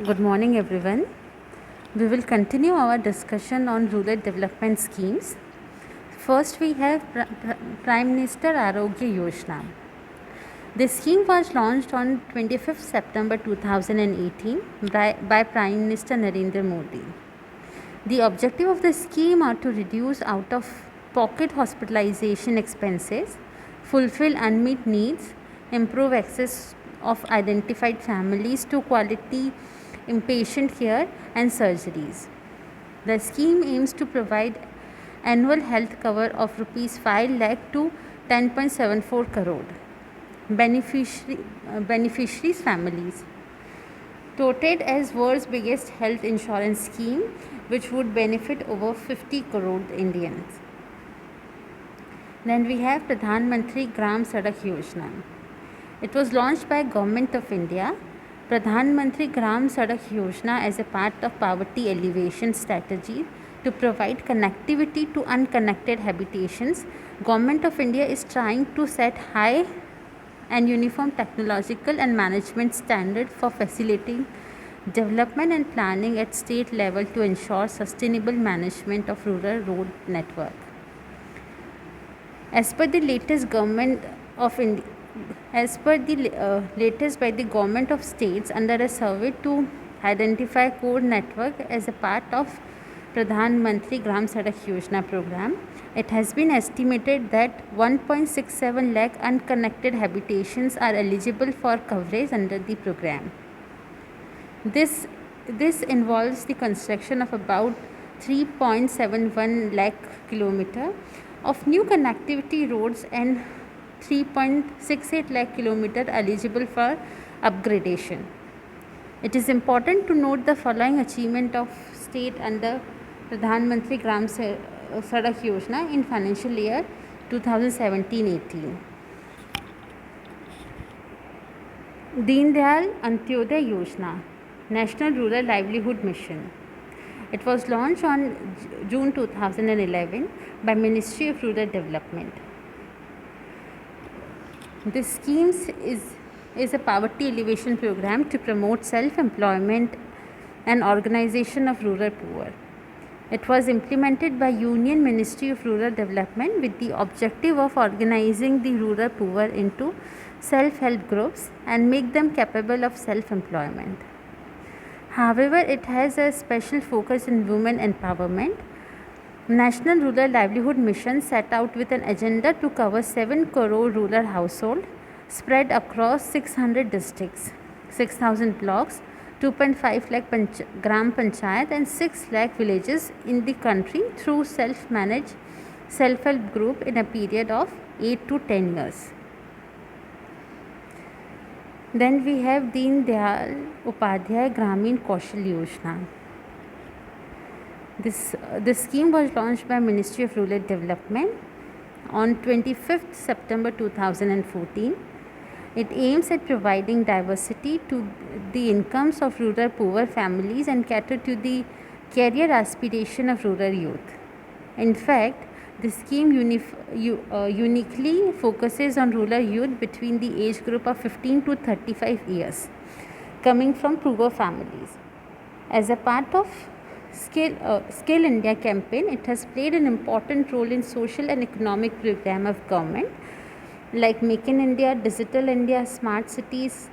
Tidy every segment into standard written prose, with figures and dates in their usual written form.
Good morning, everyone. We will continue our discussion on rural development schemes. First, we have Prime Minister Arogya Yojana. The scheme was launched on 25th September 2018 by Prime Minister Narendra Modi. The objective of the scheme are to reduce out-of-pocket hospitalization expenses, fulfill unmet needs, improve access of identified families to quality inpatient care and surgeries. The scheme aims to provide annual health cover of rupees 5 lakh to 10.74 crore beneficiaries families, touted as world's biggest health insurance scheme, which would benefit over 50 crore Indians. Then we have Pradhan Mantri Gram Sadak Yojana. It was launched by Government of India. Pradhan Mantri Gram Sadak Yojana as a part of poverty alleviation strategy to provide connectivity to unconnected habitations. Government of India is trying to set high and uniform technological and management standard for facilitating development and planning at state level to ensure sustainable management of rural road network. As per the latest by the government of states under a survey to identify core network as a part of Pradhan Mantri Gram Sadak Yojana program, it has been estimated that 1.67 lakh unconnected habitations are eligible for coverage under the program. This involves the construction of about 3.71 lakh kilometer of new connectivity roads and 3.68 lakh kilometer eligible for upgradation. It is important to note the following achievement of state under Pradhan Mantri Gram Sadak Yojana in financial year 2017-18. Deen Dayal Antyodaya Yojana, National Rural Livelihood Mission. It was launched on June 2011 by Ministry of Rural Development. This scheme is a poverty alleviation program to promote self-employment and organization of rural poor. It was implemented by Union Ministry of Rural Development with the objective of organizing the rural poor into self-help groups and make them capable of self-employment. However, it has a special focus in women empowerment. National Rural Livelihood Mission set out with an agenda to cover 7 crore rural households spread across 600 districts, 6,000 blocks, 2.5 lakh gram panchayat and 6 lakh villages in the country through self-managed self-help group in a period of 8 to 10 years. Then we have Deen Dayal Upadhyay Gramin Kaushal Yojana. This scheme was launched by Ministry of Rural Development on 25th September 2014. It aims at providing diversity to the incomes of rural poor families and cater to the career aspiration of rural youth. In fact, the scheme uniquely focuses on rural youth between the age group of 15 to 35 years, coming from poor families. As a part of Skill India campaign, it has played an important role in social and economic program of government like Make in India, Digital India, Smart Cities,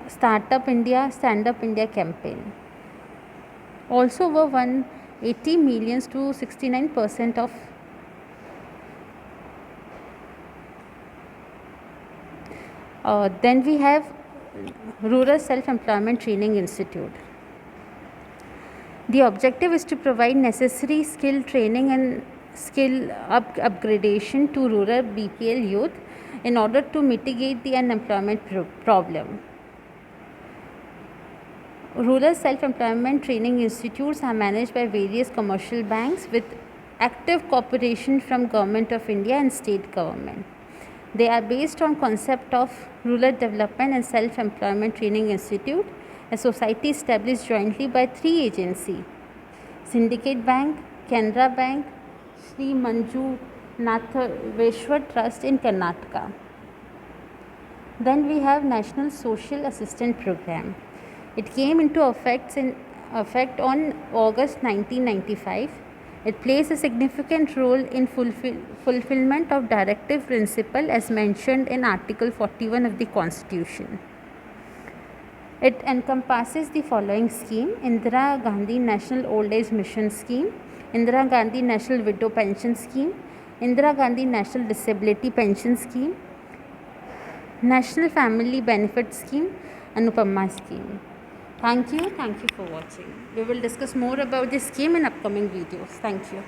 Startup India, Stand Up India campaign. Also over 180 millions to 69% of then we have Rural Self-Employment Training Institute. The objective is to provide necessary skill training and skill upgradation to rural BPL youth in order to mitigate the unemployment problem. Rural self-employment training institutes are managed by various commercial banks with active cooperation from Government of India and state government. They are based on concept of Rural Development and Self-Employment Training Institute, a society established jointly by 3 agencies: Syndicate Bank, Canara Bank, Sri Manjunathaveshwar Trust in Karnataka. Then we have National Social Assistance Program. It came into effect on August 1995. It plays a significant role in fulfillment of directive principle as mentioned in Article 41 of the Constitution. It encompasses the following scheme: Indira Gandhi National Old Age Mission Scheme, Indira Gandhi National Widow Pension Scheme, Indira Gandhi National Disability Pension Scheme, National Family Benefit Scheme, Anupama Scheme. Thank you for watching. We will discuss more about this scheme in upcoming videos. Thank you.